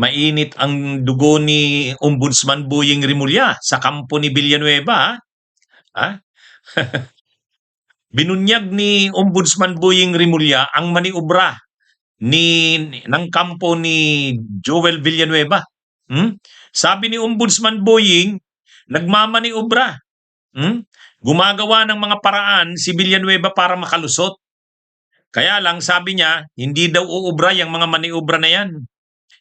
mainit ang dugo ni Ombudsman Boying Rimulya sa kampo ni Villanueva. Ha? Binunyag ni Ombudsman Boying Rimulya ang maniobra ng kampo ni Joel Villanueva. Sabi ni Ombudsman Boying, nagmamaniobra. Gumagawa ng mga paraan si Villanueva para makalusot. Kaya lang sabi niya, hindi daw uubra yung mga maniobra na yan.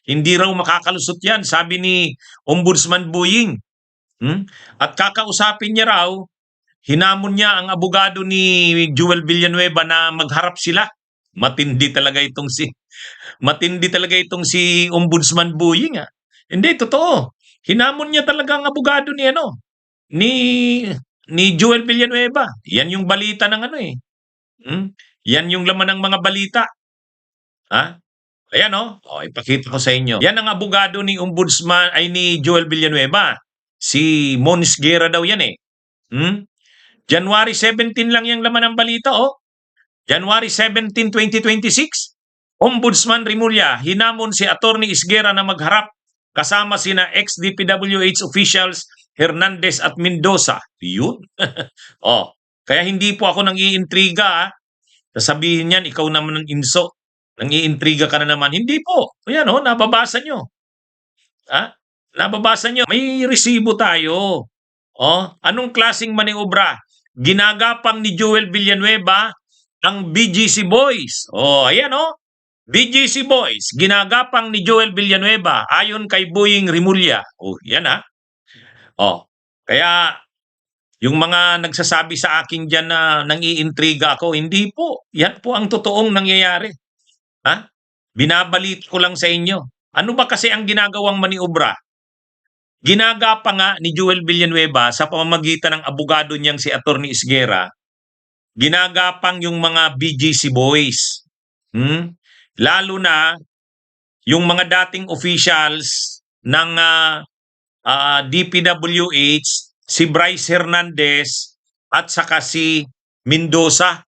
Hindi raw makakalusot yan, sabi ni Ombudsman Boying. At kakausapin niya raw, hinamon niya ang abogado ni Joel Villanueva na magharap sila. Matindi talaga itong si Ombudsman Boying. Hindi, totoo. Hinamon niya talaga ang abogado ni Joel Villanueva. Yan yung balita ng Yan yung laman ng mga balita. Ayan ipakita ko sa inyo. Yan ang abogado ni Ombudsman ni Joel Villanueva. Si Mons Guerra daw yan January 17 lang yung laman ng balita January 17, 2026. Ombudsman Rimulya hinamon si Attorney Isguera na magharap kasama sina ex-DPWH officials Hernandez at Mendoza. Yun. Kaya hindi po ako nang-iintriga. Sasabihin yan, ikaw naman ng inso. Nang-iintriga ka na naman. Hindi po. Ayan nababasa nyo. Nababasa nyo. May resibo tayo. Anong klaseng maniobra? Ginagapang ni Joel Villanueva ang BGC Boys. Ayan BGC Boys. Ginagapang ni Joel Villanueva ayon kay Boying Rimulya. Yan Kaya yung mga nagsasabi sa akin dyan na nang-iintriga ako, hindi po. Yan po ang totoong nangyayari. Binabalit ko lang sa inyo. Ano ba kasi ang ginagawang maniobra? Ginagapa nga ni Joel Villanueva sa pamamagitan ng abogado niyang si Attorney Isguera, ginagapang yung mga BGC Boys. Lalo na yung mga dating officials ng DPWH, si Bryce Hernandez at saka si Mendoza.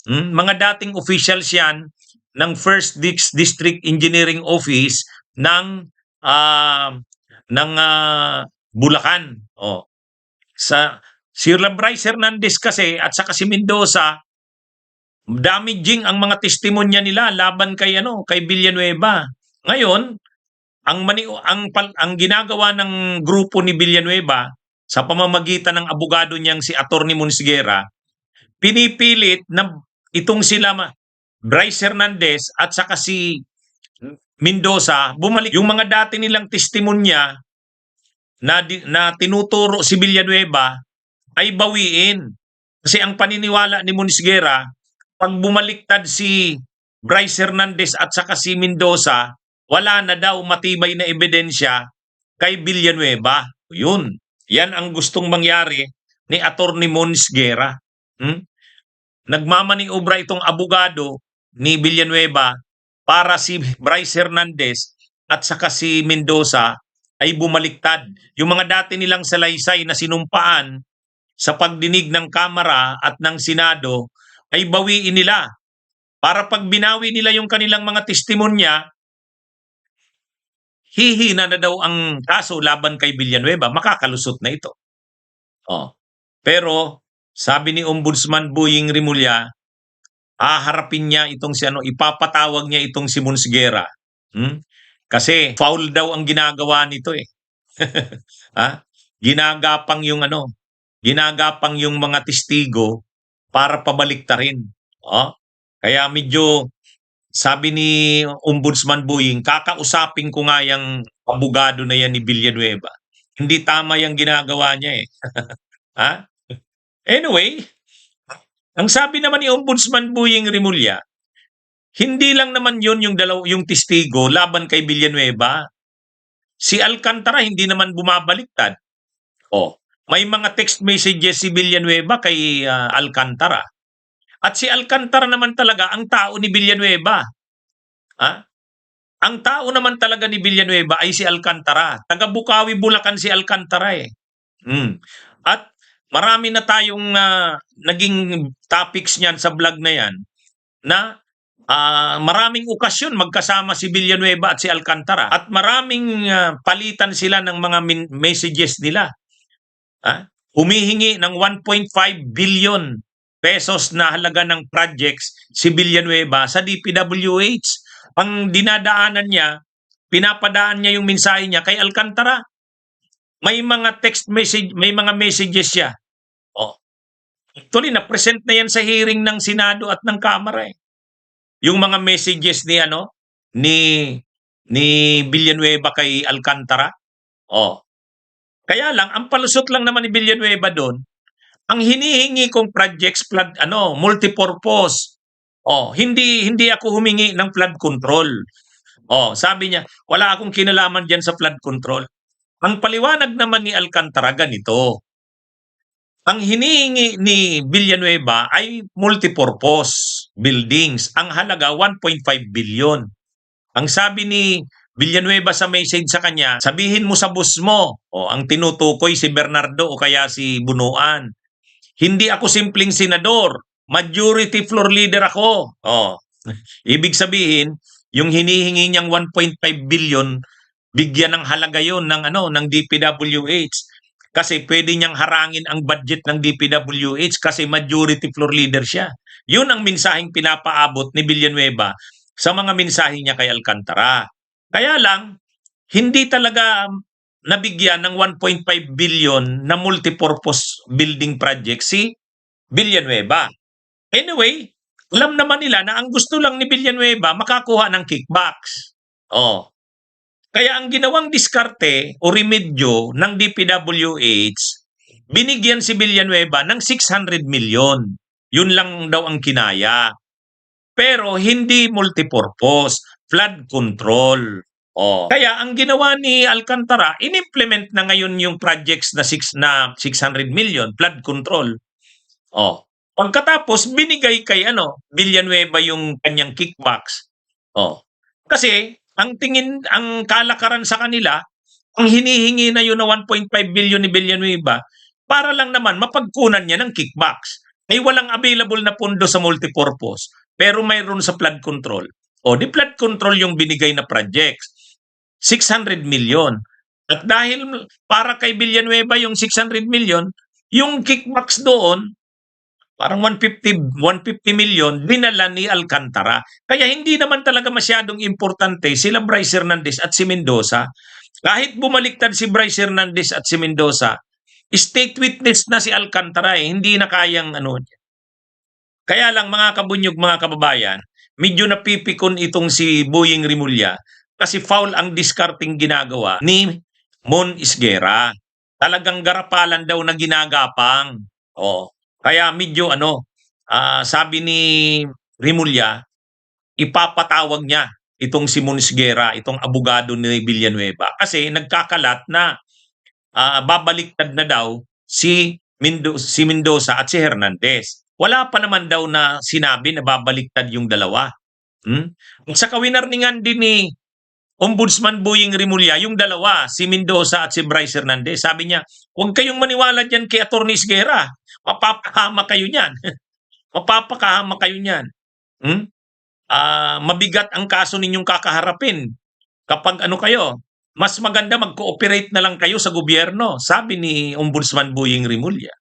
Mga dating officials yan ng 1st District Engineering Office ng Bulacan. Si Bryce Hernandez kasi at saka si Mendoza, damaging ang mga testimonya nila laban kay Villanueva. Ngayon, ang ginagawa ng grupo ni Villanueva sa pamamagitan ng abogado niyang si Attorney Mons Guerra, pinipilit na itong sila Bryce Hernandez at saka si Mendoza bumalik yung mga dati nilang testimonya na tinuturo si Villanueva ay bawiin. Kasi ang paniniwala ni Mons Guerra, pag bumaliktad si Bryce Hernandez at saka si Mendoza, wala na daw matibay na ebidensya kay Villanueva. Yun. Yan ang gustong mangyari ni Attorney Mons Guerra. Nagmamaniobra itong abogado ni Villanueva para si Bryce Hernandez at saka si Mendoza ay bumaliktad. Yung mga dati nilang salaysay na sinumpaan sa pagdinig ng Kamara at ng Senado ay bawiin nila. Para pag binawi nila yung kanilang mga testimonya, hihina na daw ang kaso laban kay Villanueva, makakalusot na ito. Pero sabi ni Ombudsman Boying Rimulya, haharapin niya itong ipapatawag niya itong si Mons Guerra. Kasi foul daw ang ginagawa nito Ginagapang yung mga testigo para pabaliktarin. Kaya medyo sabi ni Ombudsman Boying, kakausapin ko nga yung abogado na yan ni Villanueva. Hindi tama yung ginagawa niya Anyway, ang sabi naman ni Ombudsman Boying Rimulya, hindi lang naman yun yung testigo laban kay Villanueva. Si Alcantara hindi naman bumabaliktad. May mga text messages si Villanueva kay Alcantara. At si Alcantara naman talaga ang tao ni Villanueva. Ang tao naman talaga ni Villanueva ay si Alcantara. Taga Bukawi, Bulacan si Alcantara At marami na tayong naging topics niyan sa vlog na yan na Maraming okasyon magkasama si Villanueva at si Alcantara at maraming palitan sila ng mga messages nila. Humihingi ng 1.5 billion pesos na halaga ng projects si Villanueva sa DPWH. Ang dinadaanan niya, pinapadaan niya yung mensahe niya kay Alcantara. May mga text message, may mga messages siya. Actually, na-present na yan sa hearing ng Senado at ng Kamara. Yung mga messages ni Villanueva kay Alcantara. Kaya lang, ang palusot lang naman ni Villanueva doon, ang hinihingi kong projects flood multipurpose. Hindi ako humingi ng flood control. Sabi niya, wala akong kinalaman diyan sa flood control. Ang paliwanag naman ni Alcantara ganito. Ang hinihingi ni Villanueva ay multipurpose buildings. Ang halaga 1.5 billion. Ang sabi ni Villanueva sa message sa kanya, sabihin mo sa boss mo, ang tinutukoy si Bernardo o kaya si Bunuan. Hindi ako simpleng senador, majority floor leader ako. Ibig sabihin, yung hinihingi niyang 1.5 billion, bigyan ng halaga yon ng DPWH. Kasi pwede niyang harangin ang budget ng DPWH kasi majority floor leader siya. Yun ang mensaheng pinapaabot ni Villanueva sa mga mensahe niya kay Alcantara. Kaya lang, hindi talaga nabigyan ng 1.5 billion na multipurpose building project si Villanueva. Anyway, alam naman nila na ang gusto lang ni Villanueva makakuha ng kickbacks. Kaya ang ginawang diskarte o remedyo ng DPWH, binigyan si Villanueva ng 600 million. Yun lang daw ang kinaya. Pero hindi multipurpose, flood control. Kaya ang ginawa ni Alcantara, in-implement na ngayon yung projects na 600 million, flood control. Pagkatapos, binigay kay Villanueva yung kanyang kickbacks. Kasi, ang kalakaran sa kanila, ang hinihingi na yun na 1.5 billion ni Villanueva, para lang naman mapagkunan niya ng kickbacks. Ay walang available na pondo sa multipurpose, pero mayroon sa flood control. Di flood control yung binigay na projects. 600 million. At dahil para kay Villanueva yung 600 million, yung kickbacks doon, parang 150 million, dinala ni Alcantara. Kaya hindi naman talaga masyadong importante sila Bryce Hernandez at si Mendoza. Kahit bumaliktad si Bryce Hernandez at si Mendoza, state witness na si Alcantara hindi na kayang Kaya lang mga kabunyog, mga kababayan, medyo napipikon itong si Boying Rimulya kasi foul ang discarding ginagawa ni Mon Isguera. Talagang garapalan daw na ginagapang. Kaya medyo sabi ni Rimulya, ipapatawag niya itong si Mon Isguera, itong abogado ni Villanueva. Kasi nagkakalat na babaliktad na daw si Mendoza at si Hernandez. Wala pa naman daw na sinabi na babaliktad yung dalawa. Sa kawinarningan din ni Ombudsman Boying Rimulya, yung dalawa, si Mendoza at si Bryce Hernandez, sabi niya, huwag kayong maniwala dyan kay Atty. Isguera. Mapapakahama kayo niyan. Mapapakahama kayo niyan. Mabigat ang kaso ninyong kakaharapin. Kapag kayo, mas maganda mag-cooperate na lang kayo sa gobyerno, sabi ni Ombudsman Boying Rimulya.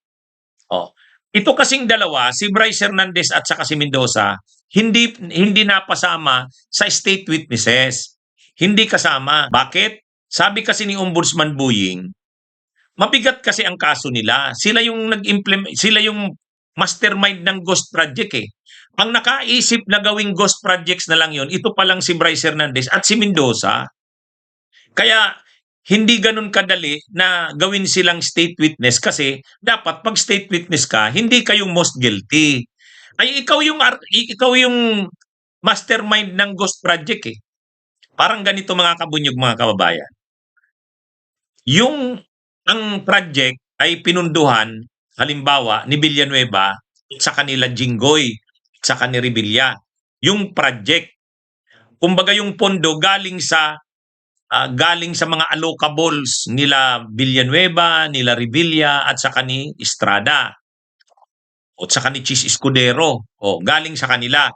Ito kasing dalawa, si Bryce Hernandez at saka si Mendoza, hindi napasama sa state witnesses. Hindi kasama. Bakit? Sabi kasi ni Ombudsman Boying, mabigat kasi ang kaso nila. Sila yung nag-implement, sila yung mastermind ng ghost project Ang nakaisip na gawing ghost projects na lang yon, ito pa lang si Bryce Hernandez at si Mendoza. Kaya hindi ganun kadali na gawin silang state witness kasi dapat pag state witness ka, hindi kayong most guilty. Ay ikaw yung mastermind ng ghost project Parang ganito mga kabunyog, mga kababayan. Ang project ay pinunduhan, halimbawa, ni Villanueva sa kanila Jinggoy, sa kanila Revilla. Yung project, kumbaga yung pondo galing sa mga allocables nila Villanueva, nila Revilla at sa ni Estrada. O sa ni Chis Escudero. Galing sa kanila.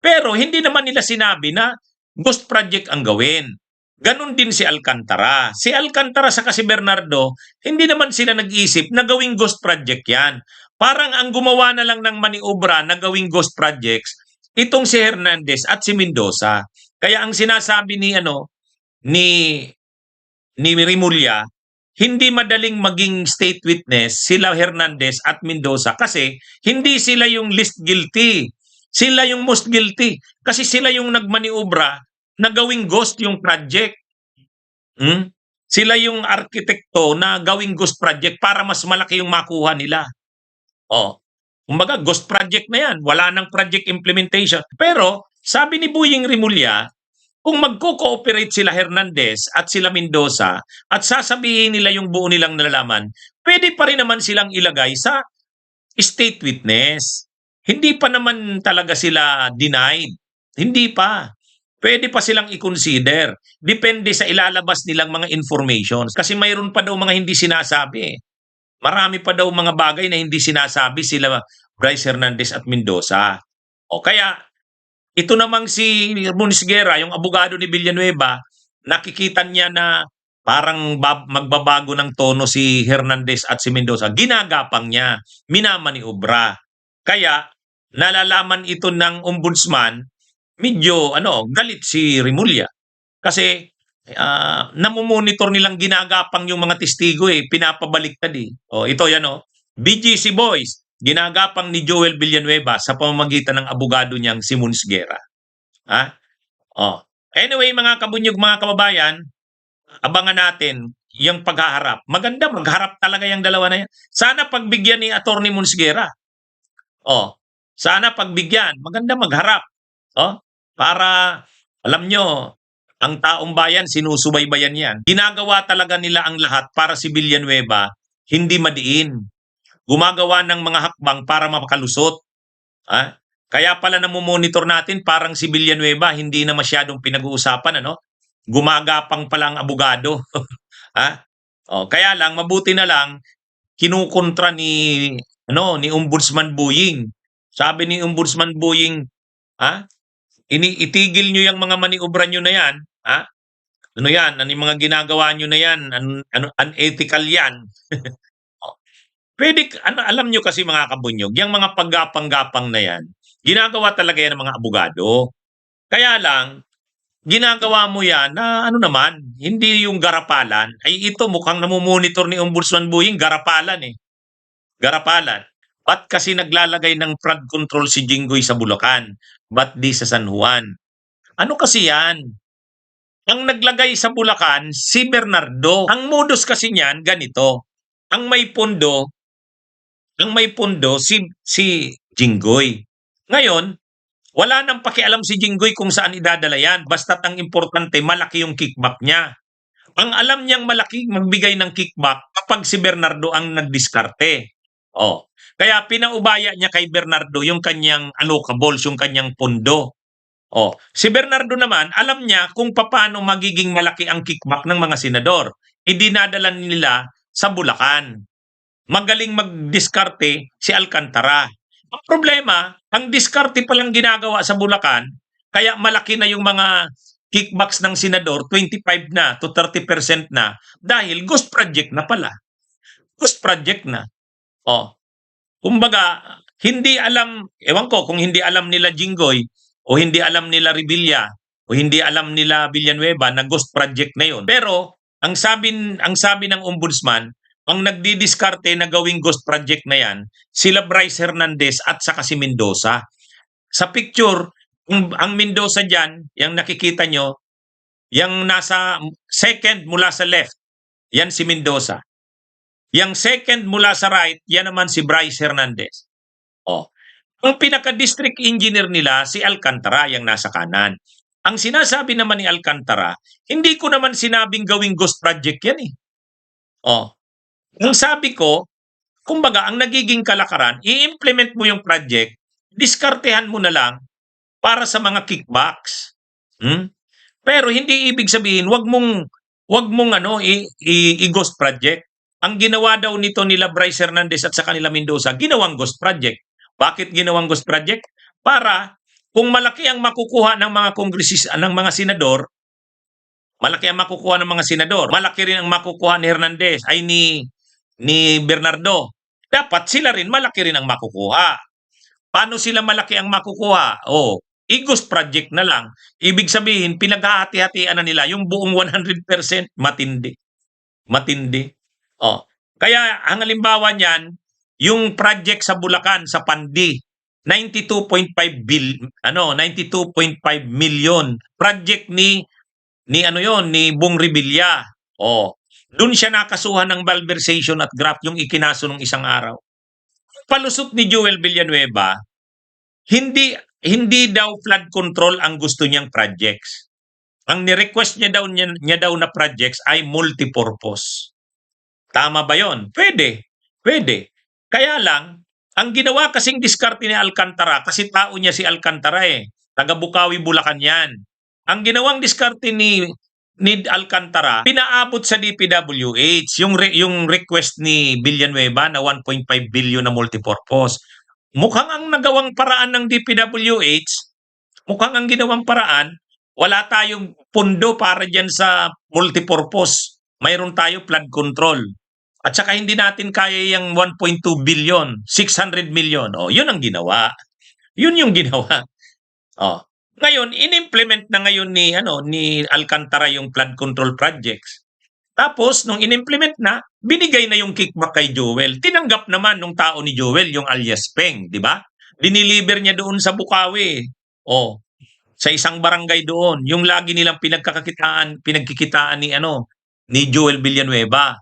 Pero hindi naman nila sinabi na ghost project ang gawin. Ganon din si Alcantara. Si Alcantara sa si Bernardo, hindi naman sila nag-isip na gawing ghost project yan. Parang ang gumawa na lang ng maniobra na gawing ghost projects, itong si Hernandez at si Mendoza. Kaya ang sinasabi ni Rimulya, hindi madaling maging state witness sila Hernandez at Mendoza kasi hindi sila yung least guilty. Sila yung most guilty kasi sila yung nagmaniobra na gawing ghost yung project. Sila yung arkitekto na gawing ghost project para mas malaki yung makuha nila. Kumbaga ghost project na yan. Wala nang project implementation. Pero sabi ni Boying Rimulya, kung magko-cooperate sila Hernandez at sila Mendoza at sasabihin nila yung buo nilang nalalaman, pwede pa rin naman silang ilagay sa state witness. Hindi pa naman talaga sila denied. Hindi pa. Pwede pa silang i-consider. Depende sa ilalabas nilang mga information. Kasi mayroon pa daw mga hindi sinasabi. Marami pa daw mga bagay na hindi sinasabi sila Bryce Hernandez at Mendoza. Kaya ito namang si Monsguera, yung abogado ni Villanueva, nakikita niya na parang magbabago ng tono si Hernandez at si Mendoza. Ginagapang niya, minamaniobra. Kaya nalalaman ito ng ombudsman, medyo galit si Rimulya. Kasi namumonitor nilang ginagapang yung mga testigo pinapabaliktad ito yan BGC Boys. Ginagapang ni Joel Villanueva sa pamamagitan ng abogado niyang si Monsguera. Anyway, mga kabunyog, mga kababayan, abangan natin yung paghaharap. Maganda, magharap talaga yung dalawa na yan. Sana pagbigyan ni Attorney Monsguera. Sana pagbigyan. Maganda magharap. Para, alam nyo, ang taong bayan, sinusubaybayan yan. Ginagawa talaga nila ang lahat para si Villanueva hindi madiin. Gumagawa ng mga hakbang para makalusot. Kaya pala namumonitor natin parang si Villanueva hindi na masyadong pinag-uusapan, gumagapang pala ang abogado. Kaya lang, mabuti na lang, kinukontra ni Ombudsman Boying. Sabi ni Ombudsman Boying, itigil nyo yung mga maniobra nyo na yan, ano yan, ano yung mga ginagawa nyo na yan, unethical yan. Pwede, alam nyo kasi mga kabunyog, yung mga paggapang-gapang na yan, ginagawa talaga yan ng mga abogado. Kaya lang, ginagawa mo yan na hindi yung garapalan. Ay ito, mukhang namumonitor ni Ombudsman Boying, garapalan Garapalan. Ba't kasi naglalagay ng flood control si Jinggoy sa Bulacan? Ba't di sa San Juan? Ano kasi yan? Ang naglagay sa Bulacan, si Bernardo. Ang modus kasi niyan, ganito. Ang may pondo si Jinggoy. Ngayon, wala nang pakialam si Jinggoy kung saan idadala yan. Basta't ang importante, malaki yung kickback niya. Ang alam niyang malaki magbigay ng kickback kapag si Bernardo ang nagdiskarte. Kaya pinaubaya niya kay Bernardo yung kanyang allocables, yung kanyang pondo. Si Bernardo naman, alam niya kung paano magiging malaki ang kickback ng mga senador. Idinadala nila sa Bulacan. Magaling magdiskarte si Alcantara. Ang problema, ang diskarte palang ginagawa sa Bulacan, kaya malaki na yung mga kickbacks ng senador, 25 na to 30% na, dahil ghost project na pala. Ghost project na. Kumbaga, hindi alam, ewan ko kung hindi alam nila Jinggoy, o hindi alam nila Revilla, o hindi alam nila Villanueva na ghost project na yon. Pero, ang sabi ng ombudsman, ang nagdidiskarte na gawing ghost project na yan, sila Bryce Hernandez at saka si Mendoza. Sa picture, ang Mendoza dyan, yung nakikita nyo, yung nasa second mula sa left, yan si Mendoza. Yung second mula sa right, yan naman si Bryce Hernandez. Ang pinaka-district engineer nila, si Alcantara, yung nasa kanan. Ang sinasabi naman ni Alcantara, hindi ko naman sinabing gawing ghost project yan Ang sabi ko, kumbaga, ang nagiging kalakaran, i-implement mo yung project, diskartehan mo na lang para sa mga kickbacks. Pero hindi ibig sabihin, wag mong i-ghost project. Ang ginawa daw nito nila Bryce Hernandez at sa kanila Mendoza, ginawang ghost project. Bakit ginawang ghost project? Para Kung malaki ang makukuha ng mga ng mga senador, malaki ang makukuha ng mga senador, malaki rin ang makukuha ni Hernandez, ay ni Bernardo. Dapat sila rin malaki rin ang makukuha. Paano sila malaki ang makukuha? Oh, Igos project na lang. Ibig sabihin, pinaghahati-hatian na nila yung buong 100%. Matindi. Matindi. Oh, kaya ang halimbawa niyan, yung project sa Bulacan, sa Pandi, 92.5 million. Project ni ano yon, ni Bong Revilla. Oh, doon siya nakasuhan ng malversation at graft yung ikinaso ng isang araw. Palusot ni Joel Villanueva, hindi daw flood control ang gusto niyang projects. Ang ni-request niya daw na projects ay multipurpose. Tama ba 'yon? Pwede. Pwede. Kaya lang, ang ginawa kasing diskarte ni Alcantara, kasi tao niya si Alcantara taga Bukawi, Bulacan 'yan. Ang ginawang diskarte ni Alcantara, pinaabot sa DPWH yung request ni Villanueva na 1.5 billion na multipurpose. Mukhang ang nagawang paraan ng DPWH, mukhang ang ginawang paraan, wala tayong pundo para dyan sa multipurpose. Mayroon tayo flood control. At saka hindi natin kaya yung 1.2 billion, 600 million. Oh, yun ang ginawa. Yun yung ginawa. Oh. Ngayon, inimplement na ngayon ni Alcantara yung flood control projects. Tapos, nung inimplement na, binigay na yung kickback kay Joel. Tinanggap naman nung tao ni Joel, yung alias Peng, di ba? Diniliver niya doon sa Bukawi. Oh, sa isang barangay doon, yung lagi nilang pinagkikitaan ni Joel Villanueva.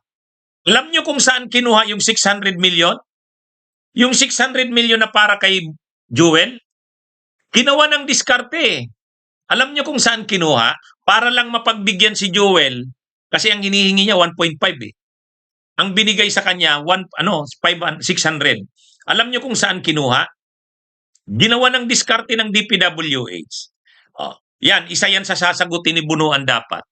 Alam niyo kung saan kinuha yung 600 million? Yung 600 million na para kay Joel, ginawa ng diskarte. Alam niyo kung saan kinuha? Para lang mapagbigyan si Joel, kasi ang hinihingi niya 1.5 Ang binigay sa kanya 600. Alam niyo kung saan kinuha? Ginawa ng diskarte ng DPWH. Oh, yan, isa yan sa sasagutin ni Bunuan dapat.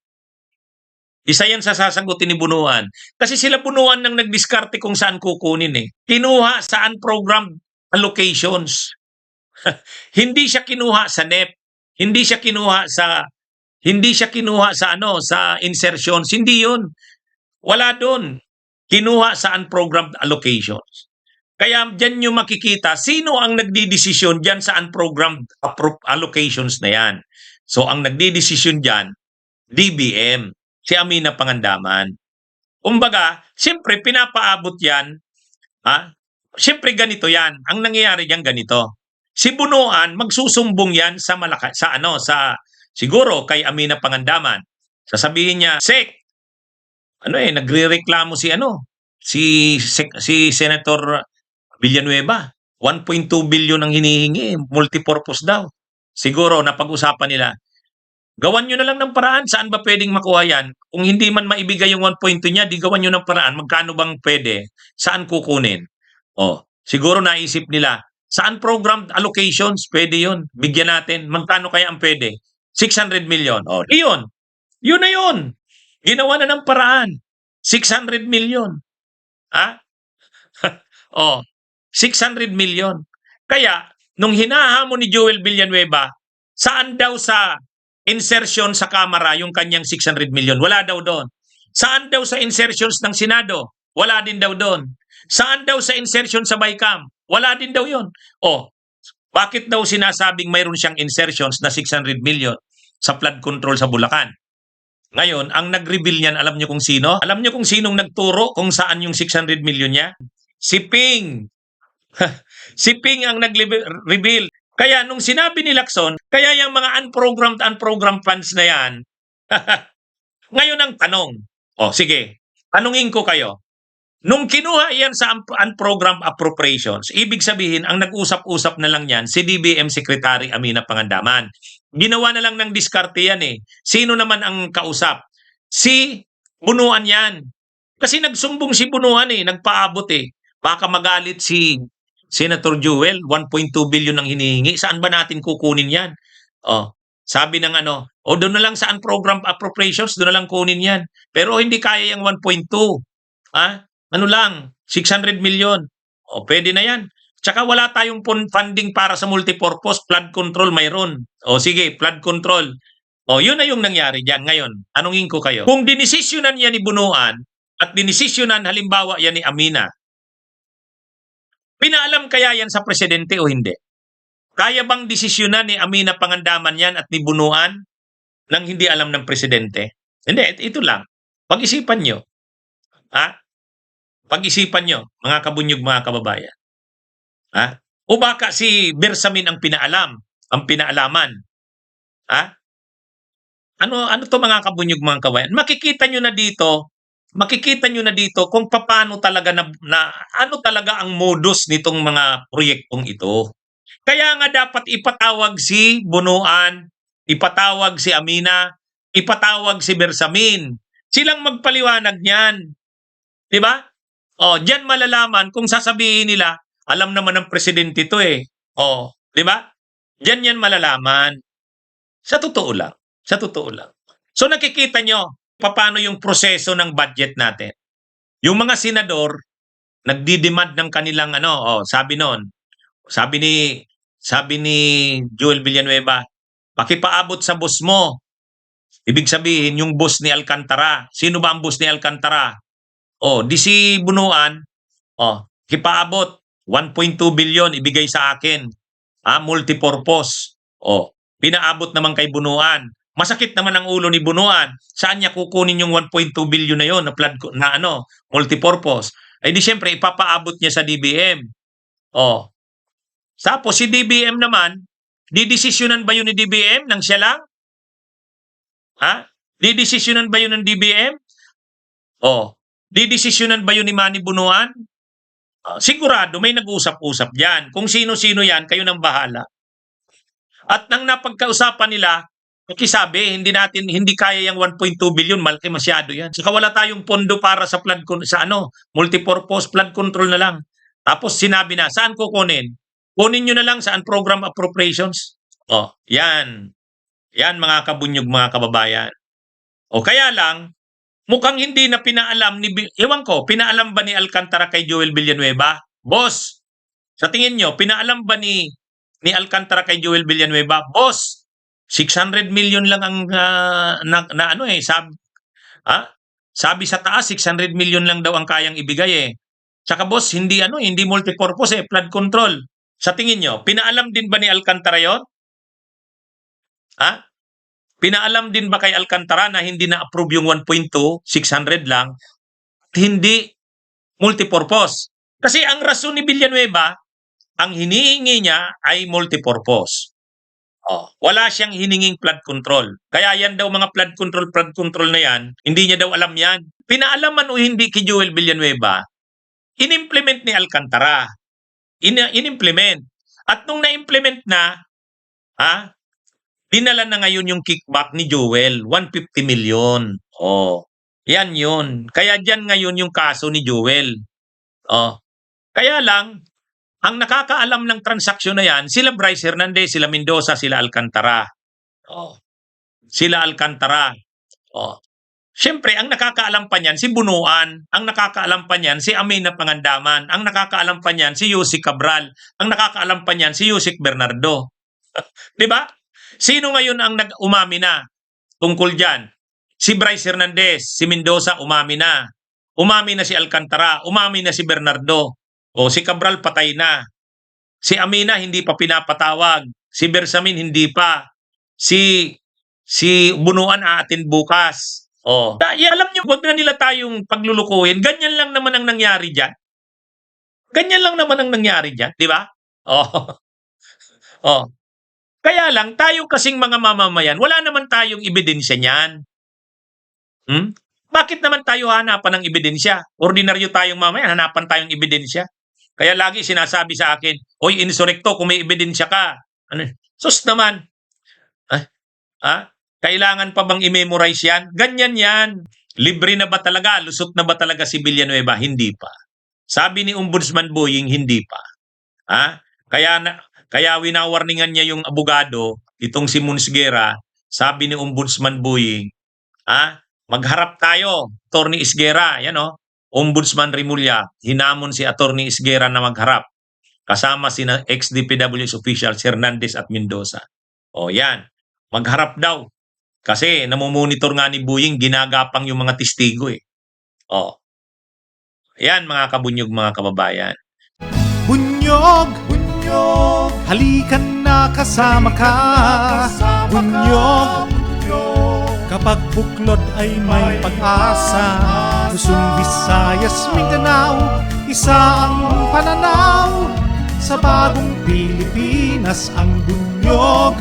Isa yan sa sasagutin ni Bunuan. Kasi sila Bunuan nang nagdiskarte kung saan kukunin Kinuha sa unprogrammed allocations. Hindi siya kinuha sa NEP. Hindi siya kinuha sa insertions. Hindi 'yun. Wala doon. Kinuha sa unprogrammed allocations. Kaya diyan niyo makikita sino ang nagdidesisyon diyan sa unprogrammed allocations na 'yan. So ang nagdidesisyon diyan, DBM, si Amina Pangandaman. Kumbaga, siyempre pinapaabot 'yan, siyempre ganito 'yan. Ang nangyayari diyan ganito. Si Bunuan magsusumbong 'yan sa siguro kay Amina Pangandaman. Sasabihin niya, "Sek, nagrereklamo si Senator Villanueva. 1.2 billion ang hinihingi, multipurpose daw." Siguro napag-usapan nila. Gawan nyo na lang ng paraan, saan ba pwedeng makuha yan? Kung hindi man maibigay yung 1.2 niya, di gawan nyo ng paraan, magkano bang pwede? Saan kukunin? Siguro naisip nila, saan programmed allocations? Pwede yun. Bigyan natin. Magkano kaya ang pwede? 600 million. Iyon. Yun na yun. Ginawa na ng paraan. 600 million. 600 million. Kaya, nung hinahamon ni Joel Villanueva, saan daw sa insertion sa Kamara yung kanyang 600 million? Wala daw doon. Saan daw sa insertions ng Senado? Wala din daw doon. Saan daw sa insertion sa BICAM? Wala din daw yun. Bakit daw sinasabing mayroon siyang insertions na 600 million sa flood control sa Bulacan? Ngayon, ang nag-reveal niyan, alam niyo kung sino? Alam niyo kung sinong nagturo kung saan yung 600 million niya? Si Ping. Si Ping ang nag-reveal. Kaya nung sinabi ni Lacson, kaya yung mga unprogrammed funds na yan, ngayon ang tanong, sige, tanungin ko kayo, nung kinuha yan sa unprogrammed appropriations, ibig sabihin, ang nag-usap-usap na lang yan, si DBM Secretary Amina Pangandaman. Ginawa na lang ng diskarte yan Sino naman ang kausap? Si Bunuan yan. Kasi nagsumbong si Bunuan nagpaabot Baka magalit si Senator Joel, 1.2 billion ang hinihingi. Saan ba natin kukunin yan? Sabi ng doon na lang sa unprogrammed appropriations, doon na lang kunin yan. Pero hindi kaya yung 1.2. Ano lang, 600 million. Pwede na yan. Tsaka wala tayong funding para sa multipurpose, flood control mayroon. O sige, flood control. O yun na yung nangyari diyan ngayon. Tanungin ko kayo. Kung dinesisyonan yan ni Bunuan at dinesisyonan halimbawa yan ni Amina, pinaalam kaya yan sa presidente o hindi? Kaya bang desisyonan ni Amina Pangandaman yan at ni Bunuan nang hindi alam ng presidente? Hindi, ito lang. Pag-isipan nyo. Ha? Pag-isipan nyo, mga kabunyog, mga kababayan. Ha? O baka si Bersamin ang pinaalam, ang pinaalaman. Ha? Ano to mga kabunyog, mga kababayan? Makikita nyo na dito kung paano talaga ano talaga ang modus nitong mga proyektong ito. Kaya nga dapat ipatawag si Bunuan, ipatawag si Amina, ipatawag si Bersamin. Silang magpaliwanag niyan. 'Di ba? Oh, diyan malalaman kung sasabihin nila, alam naman ng presidente 'to eh. Oh, 'di ba? Diyan yan malalaman. Sa totoo lang. Sa totoo lang. So nakikita nyo paano yung proseso ng budget natin. Yung mga senador nagdi-demand ng kanilang sabi ni Joel Villanueva, pakipaabot sa boss mo. Ibig sabihin yung boss ni Alcantara. Sino ba ang boss ni Alcantara? Di si Bunuan, kipaabot 1.2 billion ibigay sa akin. Multipurpose. Pinaabot naman kay Bunuan. Masakit naman ang ulo ni Bunuan. Saan niya kukunin yung 1.2 billion na yon na multipurpose? Ay di syempre ipapaabot niya sa DBM. Tapos si DBM naman, didesisyonan ba yun ni DBM nang siya lang? Didesisyonan ba yun ng DBM? Didesisyonan ba yun ni Manny Bunuan? Sigurado may nag-usap-usap diyan. Kung sino-sino yan, kayo nang bahala. At nang napagkausapan nila, sabi, hindi kaya yung 1.2 billion, malaki masyado yan. Saka wala tayong pondo para sa multipurpose flood control na lang. Tapos sinabi na, saan kukunin? Kunin nyo na lang saan program appropriations. Yan. Yan mga kabunyog, mga kababayan. Kaya lang, mukhang hindi na pinaalam pinaalam ba ni Alcantara kay Joel Villanueva? Boss, sa tingin nyo, pinaalam ba ni Alcantara kay Joel Villanueva? Boss, 600 million lang ang sabi sa taas 600 million lang daw ang kayang ibigay eh. Tsaka boss, hindi multipurpose flood control. Sa tingin nyo, pinaalam din ba ni Alcantara 'yon? Pinaalam din ba kay Alcantara na hindi na-approve yung 1.2, 600 lang, at hindi multipurpose? Kasi ang rason ni Villanueva, ang hinihingi niya ay multipurpose. Wala siyang hininging flood control. Kaya yan daw mga flood control na yan, hindi niya daw alam yan. Pinaalaman o hindi kay Joel Villanueva, in-implement ni Alcantara. In-implement. At nung na-implement na, dinala na ngayon yung kickback ni Joel, 150 million. Yan yun. Kaya dyan ngayon yung kaso ni Joel. Kaya lang, ang nakakaalam ng transaksyon na yan, sila Bryce Hernandez, sila Mendoza, sila Alcantara. Sila Alcantara. Siyempre, ang nakakaalam pa niyan si Bunuan, ang nakakaalam pa niyan si Amina Pangandaman, ang nakakaalam pa niyan si Yusek Cabral, ang nakakaalam pa niyan si Yusek Bernardo. 'Di ba? Sino ngayon ang nag-umami na tungkol diyan? Si Bryce Hernandez, si Mendoza umami na. Umami na si Alcantara, umami na si Bernardo. Si Cabral patay na. Si Amina hindi pa pinapatawag. Si Bersamin hindi pa. Si Bunuan aatin bukas. Alam niyo, wag na nila tayong paglulukuhin. Ganyan lang naman ang nangyari diyan. Ganyan lang naman ang nangyari diyan, di ba? Kaya lang, tayo kasing mga mamamayan, wala naman tayong ebidensya niyan. Bakit naman tayo hanapan ng ebidensya? Ordinaryo tayong mamamayan, hanapan tayong ebidensya. Kaya lagi sinasabi sa akin, oy, insurrecto, kung may ebidensya ka. Sus naman. Kailangan pa bang i-memorize yan? Ganyan yan. Libre na ba talaga? Lusot na ba talaga si Villanueva? Hindi pa. Sabi ni Ombudsman Boying, hindi pa. Kaya winawarningan niya yung abogado, itong si Monsguera, sabi ni Ombudsman Boying, magharap tayo, Attorney Isguera, yan Ombudsman Rimulya, hinamon si Attorney Isguera na magharap. kasama sina ex-DPWH officials Hernandez at Mendoza. O yan, magharap daw. Kasi namomonitor nga ni Buying, ginagapang yung mga testigo eh. O, yan mga kabunyog, mga kababayan. Bunyog, bunyog, halikan na kasama ka. Bunyog, kapag buklod ay may pag-asa. Luzon, Visayas, Mindanao, isa ang pananaw. Sa bagong Pilipinas ang bunyog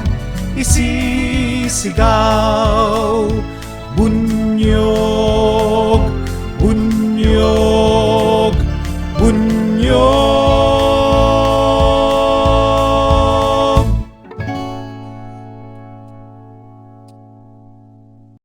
isisigaw. Bunyog.